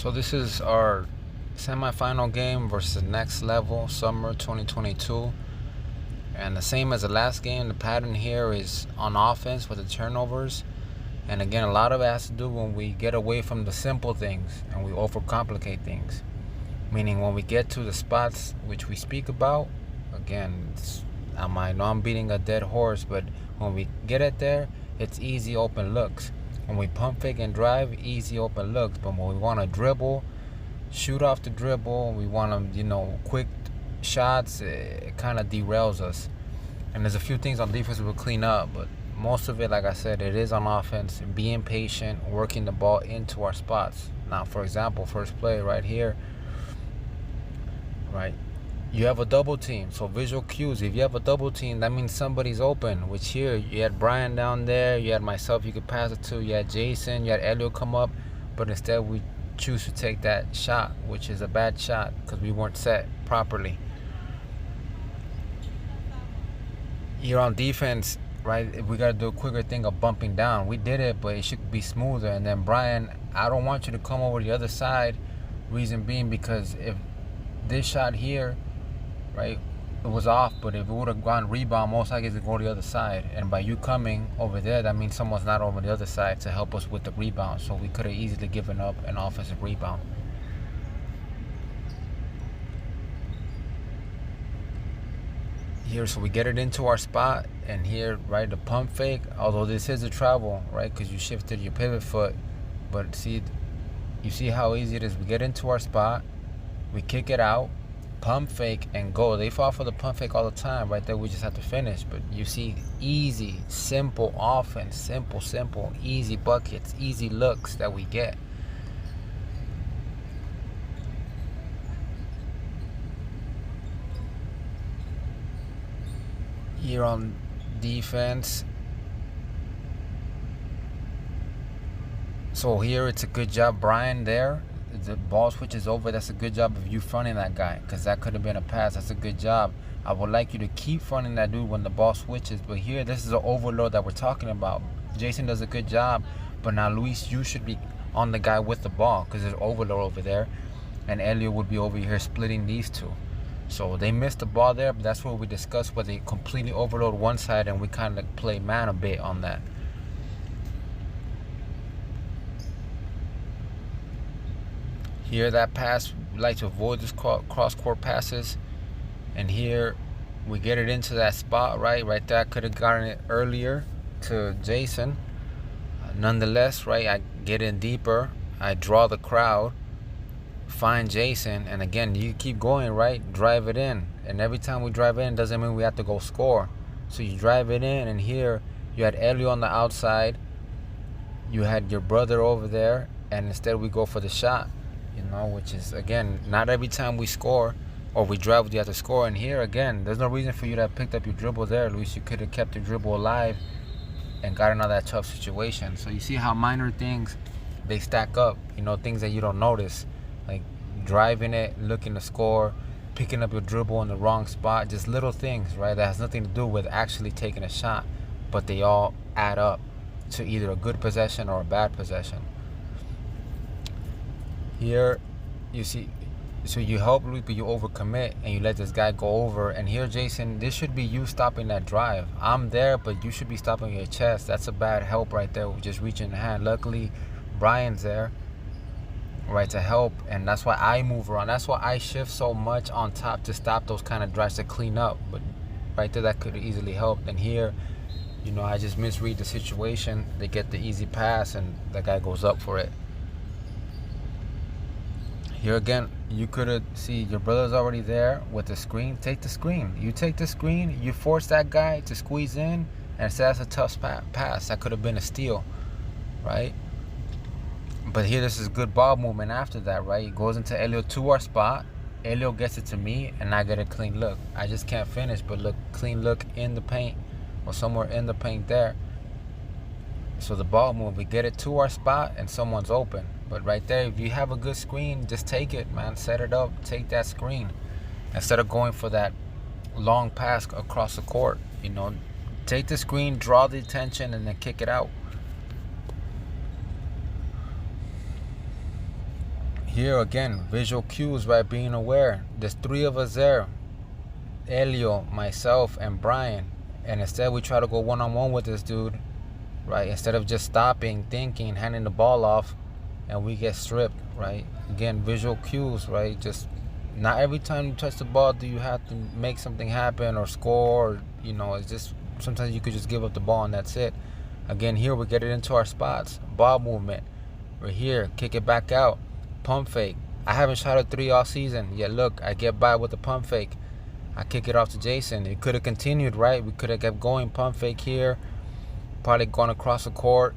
So this is our semifinal game versus Next Level Summer 2022. And the same as the last game, the pattern here is on offense with the turnovers. And again, a lot of it has to do when we get away from the simple things and we overcomplicate things. Meaning when we get to the spots which we speak about, again, I know I'm beating a dead horse, but when we get it there, it's easy open looks. When we pump fake and drive, easy open looks. But when we want to dribble, shoot off the dribble, we want to, quick shots, it kind of derails us. And there's a few things on defense we'll clean up, but most of it, like I said, it is on offense, being patient, working the ball into our spots. Now, for example, first play right here, right? You have a double team, so visual cues. If you have a double team, that means somebody's open, which here, you had Brian down there, you had myself you could pass it to, you had Jason, you had Elio come up, but instead we choose to take that shot, which is a bad shot because we weren't set properly. Here on defense, right, we got to do a quicker thing of bumping down. We did it, but it should be smoother. And then Brian, I don't want you to come over the other side, reason being because if this shot here, right, it was off, but if it would have gone rebound, most likely to go to the other side. And by you coming over there, that means someone's not over the other side to help us with the rebound. So we could have easily given up an offensive rebound. Here, so we get it into our spot, and here, right, the pump fake, although this is a travel, right, because you shifted your pivot foot, but see, you see how easy it is. We get into our spot, we kick it out, pump fake, and go. They fall for the pump fake all the time. Right there, we just have to finish. But you see, easy, simple offense, simple, easy buckets, easy looks that we get. Here on defense, so here it's a good job, Brian, there. The ball switches over. That's a good job of you fronting that guy, because that could have been a pass. That's a good job. I would like you to keep fronting that dude when the ball switches. But here, this is an overload that we're talking about. Jason does a good job, but now Luis, you should be on the guy with the ball because there's overload over there, and Elio would be over here splitting these two. So they missed the ball there, but that's what we discussed, where they completely overload one side and we kind of play man a bit on that. Here, that pass, we like to avoid this cross-court passes. And here, we get it into that spot, right there. I could have gotten it earlier to Jason. Nonetheless, right, I get in deeper. I draw the crowd, find Jason, and again, you keep going, right? Drive it in. And every time we drive in, doesn't mean we have to go score. So you drive it in, and here, you had Elio on the outside. You had your brother over there, and instead we go for the shot. Which is, again, not every time we score or we drive, you have to score. And here, again, there's no reason for you to have picked up your dribble there, Luis. You could have kept your dribble alive and gotten out of that tough situation. So you see how minor things, they stack up, things that you don't notice, like driving it, looking to score, picking up your dribble in the wrong spot, just little things, right, that has nothing to do with actually taking a shot, but they all add up to either a good possession or a bad possession. Here, you see, so you help Luis, but you overcommit and you let this guy go over. And here, Jason, this should be you stopping that drive. I'm there, but you should be stopping your chest. That's a bad help right there, just reaching the hand. Luckily, Brian's there, right, to help, and that's why I move around. That's why I shift so much on top to stop those kind of drives, to clean up. But right there, that could easily help. And here, I just misread the situation. They get the easy pass, and the guy goes up for it. Here again, you could have see your brother's already there with the screen. Take the screen. You take the screen. You force that guy to squeeze in, and say that's a tough pass. That could have been a steal, right? But here, this is good ball movement after that, right? It goes into Elio to our spot. Elio gets it to me, and I get a clean look. I just can't finish, but look, clean look in the paint or somewhere in the paint there. So the ball move, we get it to our spot, and someone's open. But right there, if you have a good screen, just take it, man. Set it up. Take that screen. Instead of going for that long pass across the court, take the screen, draw the attention, and then kick it out. Here again, visual cues, right? Being aware. There's 3 of us there. Elio, myself, and Brian. And instead we try to go one-on-one with this dude, right? Instead of just stopping, thinking, handing the ball off, and we get stripped, right? Again, visual cues, right? Just not every time you touch the ball do you have to make something happen or score, or, it's just sometimes you could just give up the ball and that's it. Again, here we get it into our spots. Ball movement. We're here, kick it back out. Pump fake. I haven't shot a 3 all season, yet look, I get by with the pump fake. I kick it off to Jason. It could have continued, right? We could have kept going. Pump fake here. Probably gone across the court.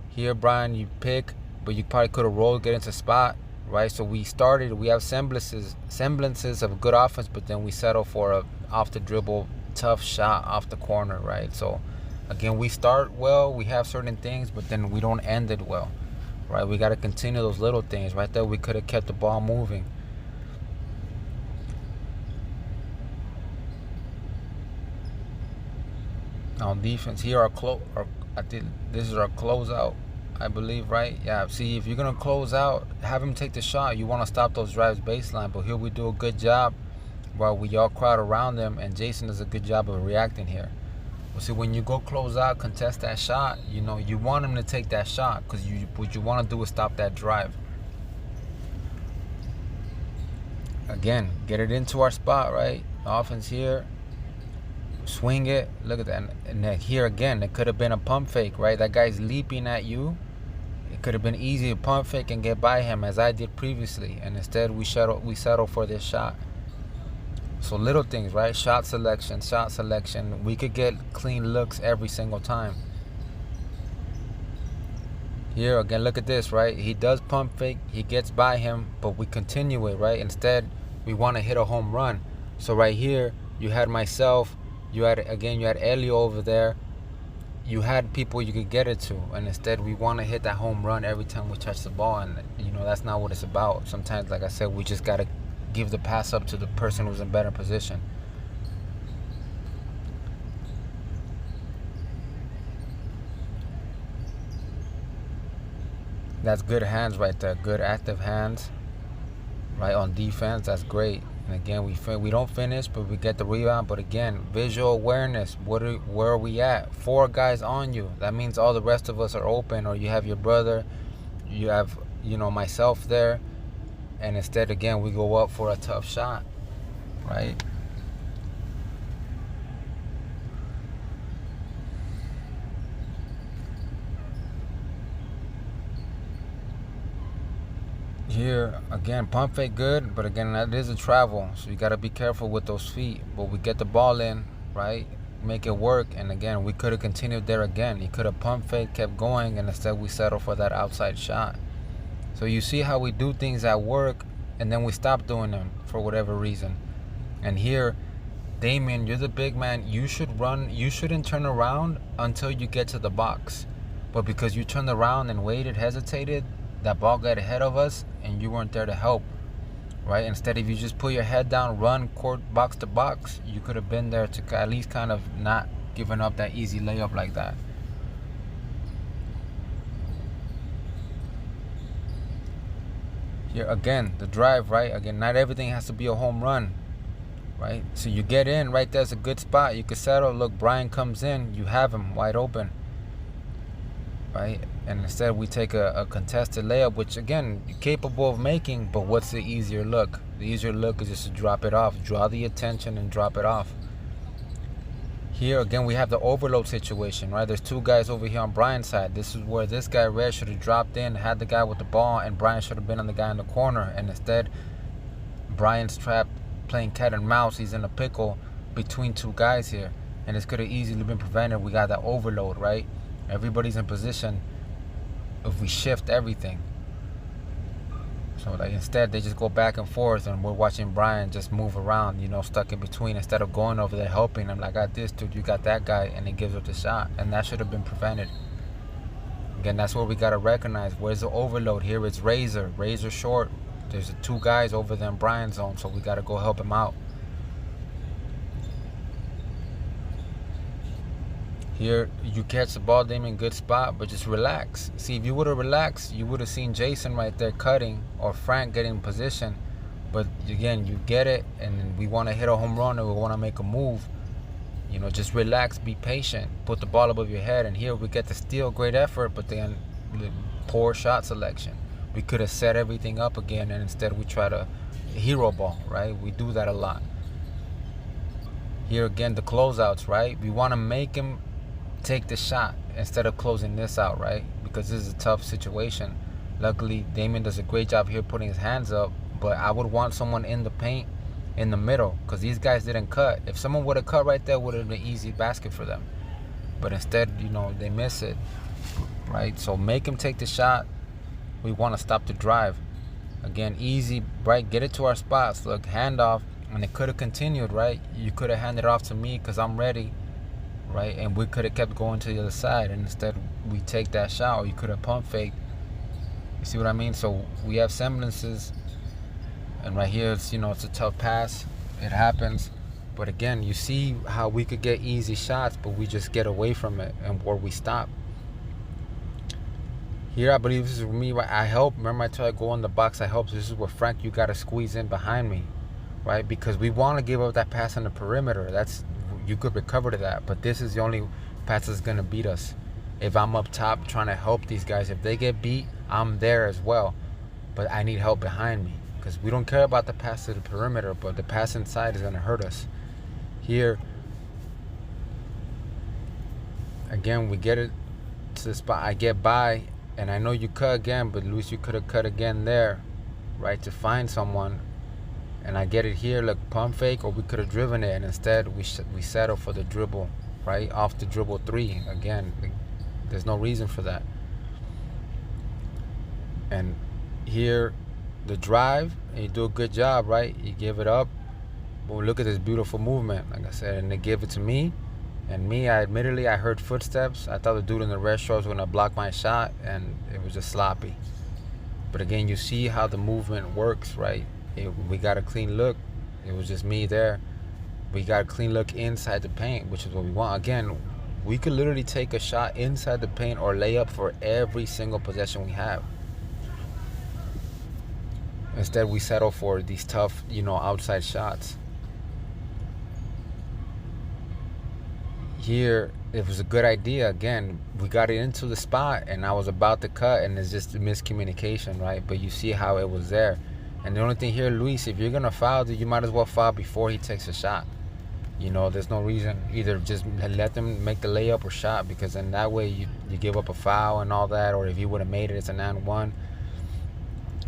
Here, Brian, you pick, but you probably could have rolled, get into spot, right? So we have semblances of a good offense, but then we settle for a off the dribble, tough shot off the corner, right? So again, we start well, we have certain things, but then we don't end it well, right? We got to continue those little things. Right there, we could have kept the ball moving. On defense, here I think this is our closeout, I believe, right? Yeah, see, if you're going to close out, have him take the shot. You want to stop those drives baseline, but here we do a good job while we all crowd around them, and Jason does a good job of reacting here. Well, see, when you go close out, contest that shot, you want him to take that shot, because what you want to do is stop that drive. Again, get it into our spot, right? Offense here. Swing it. Look at that. And then here again, it could have been a pump fake, right? That guy's leaping at you. It could have been easy to pump fake and get by him, as I did previously, and instead we settle for this shot. So little things, right? Shot selection. We could get clean looks every single time. Here again, look at this, right? He does pump fake, he gets by him, but we continue it, right? Instead, we want to hit a home run. So right here, you had myself. You had Elio over there. You had people you could get it to, and instead we want to hit that home run every time we touch the ball, and that's not what it's about. Sometimes, like I said, we just got to give the pass up to the person who's in better position. That's good hands right there, good active hands, right, on defense. That's great. And again, we don't finish, but we get the rebound. But again, visual awareness. Where are we at? 4 guys on you. That means all the rest of us are open, or you have your brother, you have myself there, and instead again we go up for a tough shot, right? Here again, pump fake good, but again, that is a travel, so you got to be careful with those feet. But we get the ball in, right? Make it work, and again, we could have continued there again. He could have pump fake, kept going, and instead we settle for that outside shot. So you see how we do things at work, and then we stop doing them for whatever reason. And here, Damien, you're the big man. You should run. You shouldn't turn around until you get to the box. But because you turned around and waited, hesitated, that ball got ahead of us, and you weren't there to help, right? Instead, if you just put your head down, run court box to box, you could have been there to at least kind of not giving up that easy layup like that. Here again, the drive, right? Again, not everything has to be a home run, right? So you get in, right there's a good spot. You could settle. Look, Brian comes in, you have him wide open, right? And instead we take a contested layup, which again, you're capable of making, but what's the easier look? The easier look is just to drop it off. Draw the attention and drop it off. Here again, we have the overload situation, right? There's 2 guys over here on Brian's side. This is where this guy, Red, should have dropped in, had the guy with the ball, and Brian should have been on the guy in the corner. And instead, Brian's trapped playing cat and mouse. He's in a pickle between 2 guys here. And this could have easily been prevented. We got that overload, right? Everybody's in position if we shift everything. So like instead they just go back and forth, and we're watching Brian just move around, stuck in between, instead of going over there helping him. Like, I got this dude, you got that guy, and he gives up the shot, and that should have been prevented. Again, that's where we got to recognize where's the overload. Here it's Razor short. There's 2 guys over there in Brian's zone, so we got to go help him out. Here, you catch the ball, Damien, good spot, but just relax. See, if you would have relaxed, you would have seen Jason right there cutting or Frank getting in position. But again, you get it, and we want to hit a home run or we want to make a move. You know, just relax, be patient, put the ball above your head. And here we get the steal, great effort, but then poor shot selection. We could have set everything up again, and instead we try to hero ball, right? We do that a lot. Here again, the closeouts, right? We want to make him take the shot instead of closing this out, right? Because this is a tough situation. Luckily, Damien does a great job here putting his hands up, but I would want someone in the paint in the middle because these guys didn't cut. If someone would have cut right there, would have been an easy basket for them. But instead, you know, they miss it, right? So make him take the shot. We want to stop the drive. Again, easy, right? Get it to our spots. Look, handoff, and it could have continued, right? You could have handed it off to me because I'm ready, right? And we could have kept going to the other side, and instead we take that shot, or you could have pump faked. You see what I mean? So we have semblances, and right here, it's, you know, it's a tough pass. It happens. But again, you see how we could get easy shots, but we just get away from it, and where we stop. Here, I believe this is me. I help. Remember, I tried to go in the box. I help. This is where Frank, you got to squeeze in behind me, right? Because we want to give up that pass on the perimeter. That's, you could recover to that, but this is the only pass that's gonna beat us. If I'm up top trying to help these guys, if they get beat, I'm there as well. But I need help behind me because we don't care about the pass to the perimeter, but the pass inside is gonna hurt us. Here, again, we get it to the spot. I get by. And I know you cut again, but Luis, you could have cut again there, right, to find someone. And I get it here, look, pump fake, or we could have driven it, and instead we settle for the dribble, right, off the dribble three. Again, there's no reason for that. And here, the drive, and you do a good job, right? You give it up. But look at this beautiful movement, like I said, and they give it to me. And me, I heard footsteps. I thought the dude in the red shorts was going to block my shot, and it was just sloppy. But again, you see how the movement works, right? We got a clean look. It was just me there. We got a clean look inside the paint, which is what we want. Again, we could literally take a shot inside the paint or lay up for every single possession we have. Instead, we settle for these tough, you know, outside shots. Here, it was a good idea. Again, we got it into the spot, and I was about to cut, and it's just a miscommunication, right? But you see how it was there. And the only thing here, Luis, if you're going to foul, you might as well foul before he takes a shot. You know, there's no reason. Either just let them make the layup or shot, because in that way you give up a foul and all that, or if you would have made it, it's an and one.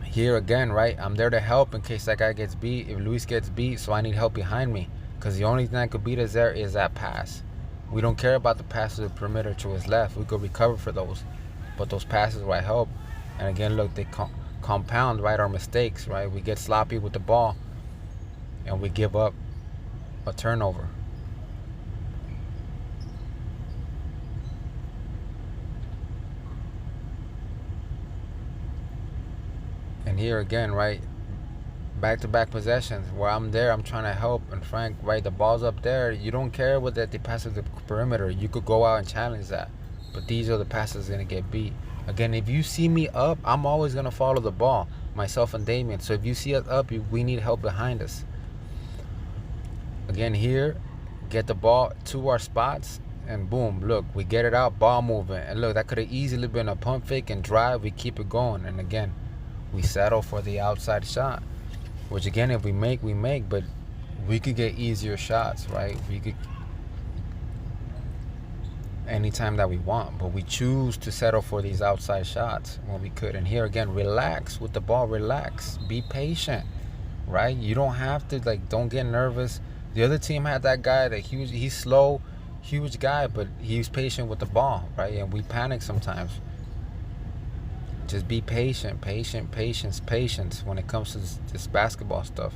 Here again, right, I'm there to help in case that guy gets beat. If Luis gets beat, so I need help behind me, because the only thing that could beat us there is that pass. We don't care about the passes to the perimeter to his left. We could recover for those. But those passes will help. And again, look, they compound, right, our mistakes, right? We get sloppy with the ball, and we give up a turnover. And here again, right, back-to-back possessions where I'm there, I'm trying to help, and Frank, right, the ball's up there. You don't care what that they pass to the perimeter. You could go out and challenge that, but these are the passes gonna get beat. Again, if you see me up, I'm always gonna follow the ball, myself and Damien. So if you see us up, we need help behind us. Again, here, get the ball to our spots, and boom, look, we get it out, ball movement, and look, that could have easily been a pump fake and drive. We keep it going, and again, we settle for the outside shot. Which again, if we make, we make, but we could get easier shots, right? We could anytime that we want, but we choose to settle for these outside shots when we could. And here again, relax with the ball, relax, be patient, right? You don't have to, like, don't get nervous. The other team had that guy that he's slow, huge guy, but he's patient with the ball, right? And we panic sometimes. Just be patient, patience when it comes to this basketball stuff.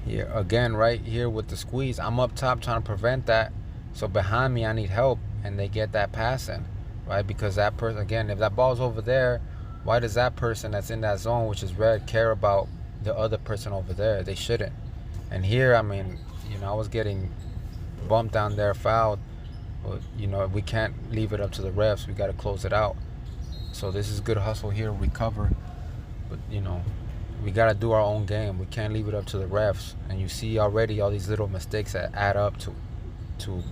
Here again, right here with the squeeze, I'm up top trying to prevent that. So behind me, I need help, and they get that pass in, right? Because that person, again, if that ball's over there, why does that person that's in that zone, which is red, care about the other person over there? They shouldn't. And here, I mean, you know, I was getting bump down there, fouled. But, we can't leave it up to the refs. We got to close it out. So this is good hustle here, recover. But, we got to do our own game. We can't leave it up to the refs. And you see already all these little mistakes that add up to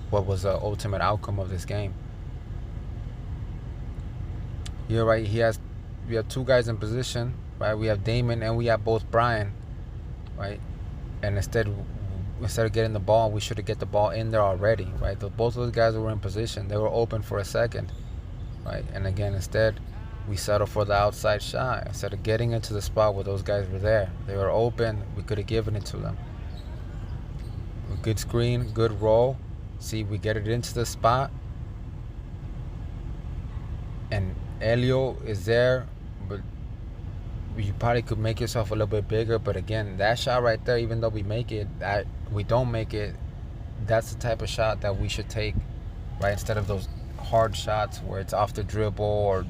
what was the ultimate outcome of this game. Here, right, we have two guys in position, right? We have Damon and we have both Brian, right? And instead of getting the ball, we should have get the ball in there already, right? Both of those guys were in position. They were open for a second, right? And again, instead, we settled for the outside shot. Instead of getting into the spot where those guys were there. They were open. We could have given it to them. A good screen, good roll. See, we get it into the spot. And Elio is there, but you probably could make yourself a little bit bigger. But again, that shot right there, even though we make it, we don't make it, that's the type of shot that we should take, right? Instead of those hard shots where it's off the dribble or,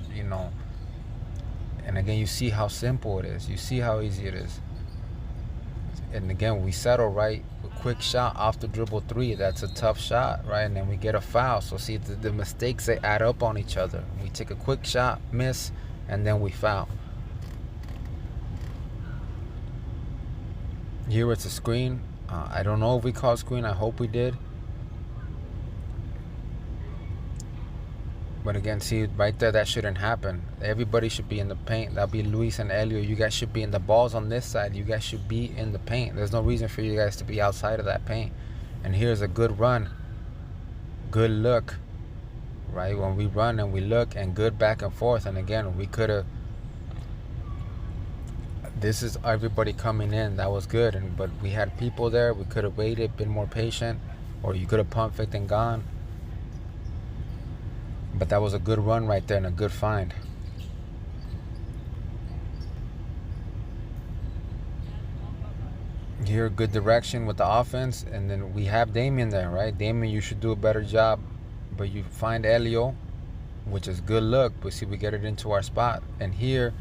and again, you see how simple it is. You see how easy it is. And again, we settle, right? A quick shot off the dribble three, that's a tough shot, right? And then we get a foul. So see, the mistakes, they add up on each other. We take a quick shot, miss, and then we foul. Here it's a screen. I don't know if we called screen. I hope we did. But again, see, right there, that shouldn't happen. Everybody should be in the paint. That'll be Luis and Elio. You guys should be in the balls on this side. You guys should be in the paint. There's no reason for you guys to be outside of that paint. And here's a good run. Good look, right? When we run and we look, and good back and forth. And again, we could have... This is everybody coming in. That was good. But we had people there. We could have waited, been more patient. Or you could have pump faked and gone. But that was a good run right there and a good find. Here, good direction with the offense. And then we have Damien there, right? Damien, you should do a better job. But you find Elio, which is good look. But see, we get it into our spot. And here,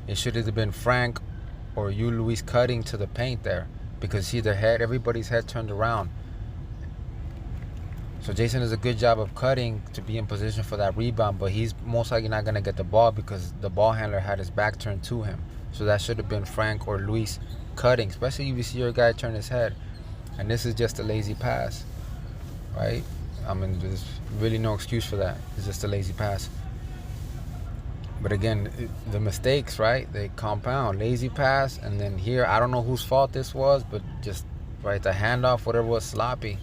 it should have been Frank or you, Luis, cutting to the paint there. Because see, everybody's head turned around. So Jason does a good job of cutting to be in position for that rebound, but he's most likely not going to get the ball because the ball handler had his back turned to him. So that should have been Frank or Luis cutting, especially if you see your guy turn his head. And this is just a lazy pass, right? I mean, there's really no excuse for that. It's just a lazy pass. But again, the mistakes, right? They compound. Lazy pass, and then here, I don't know whose fault this was, but just, right, the handoff, whatever was sloppy.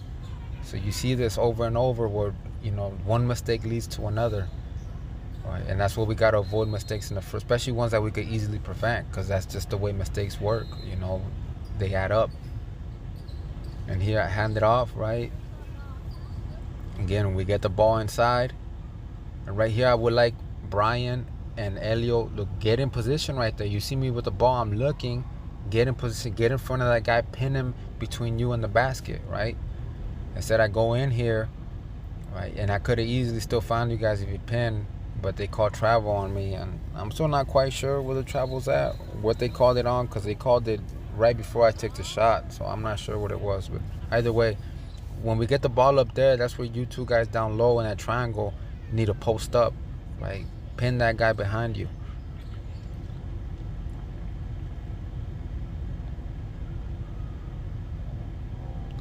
So you see this over and over where, one mistake leads to another. Right? And that's what we got to avoid, mistakes in the first, especially ones that we could easily prevent, because that's just the way mistakes work. They add up. And here I hand it off, right? Again, we get the ball inside. And right here, I would like Brian and Elio, look, get in position right there. You see me with the ball, I'm looking, get in position, get in front of that guy, pin him between you and the basket, right? Instead, I go in here, right, and I could have easily still found you guys if you pinned, but they called travel on me, and I'm still not quite sure where the travel's at, what they called it on, because they called it right before I took the shot, so I'm not sure what it was. But either way, when we get the ball up there, that's where you two guys down low in that triangle need to post up, right? Pin that guy behind you.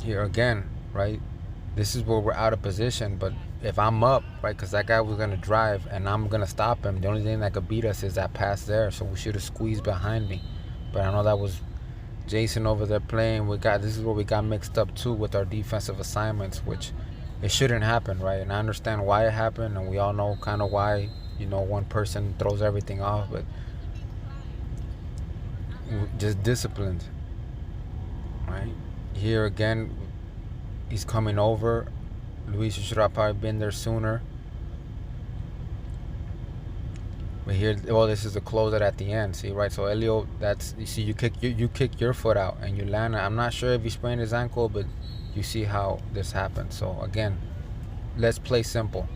Here again, right? This is where we're out of position, but if I'm up, right, because that guy was going to drive and I'm going to stop him, the only thing that could beat us is that pass there, so we should have squeezed behind me. But I know that was Jason over there playing. This is where we got mixed up too with our defensive assignments, which it shouldn't happen, right? And I understand why it happened, and we all know kind of why, one person throws everything off, but just disciplined, right? Here again, he's coming over. Luis should have probably been there sooner. But here, this is the closeout at the end. See, right? So Elio, you see, you kick your foot out and you land it. I'm not sure if he sprained his ankle, but you see how this happened. So again, let's play simple.